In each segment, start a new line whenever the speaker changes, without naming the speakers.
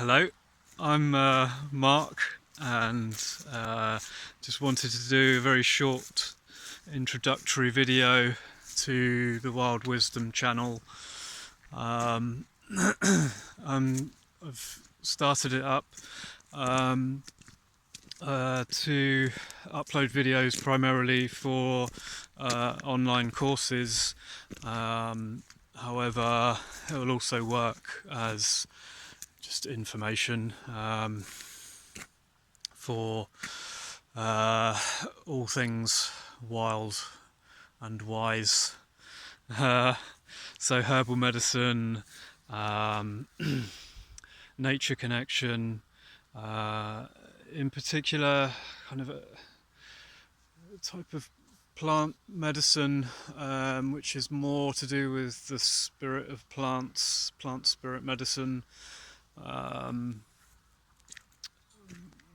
Hello, I'm Mark, and just wanted to do a very short introductory video to the WildWisdom channel. Um, I've started it up to upload videos primarily for online courses. However, it will also work as just information for all things wild and wise. So herbal medicine, nature connection, in particular kind of a type of plant medicine which is more to do with the spirit of plants, plant spirit medicine,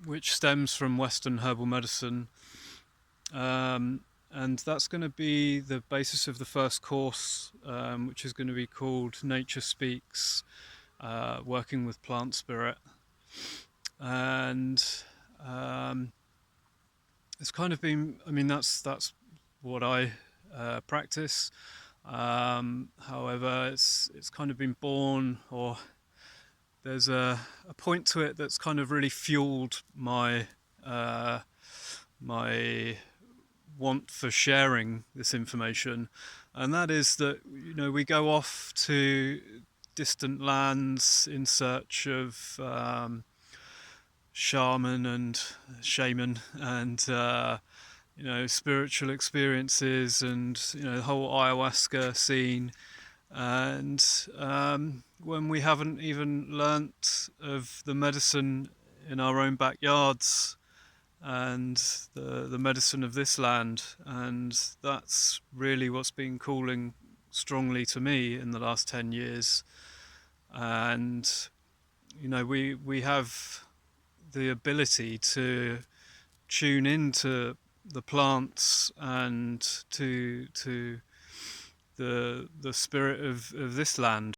which stems from Western herbal medicine, and that's going to be the basis of the first course, which is going to be called Nature Speaks, Working with Plant Spirit. And it's kind of been, I mean, that's what I practice. However, it's kind of been born, or there's a point to it that's kind of really fueled my my want for sharing this information, and that is that, you know, we go off to distant lands in search of shaman and shaman and you know, spiritual experiences, and you know, the whole ayahuasca scene. And when we haven't even learnt of the medicine in our own backyards and the medicine of this land, and that's really what's been calling strongly to me in the last 10 years. And you know, we have the ability to tune into the plants and to the spirit of this land.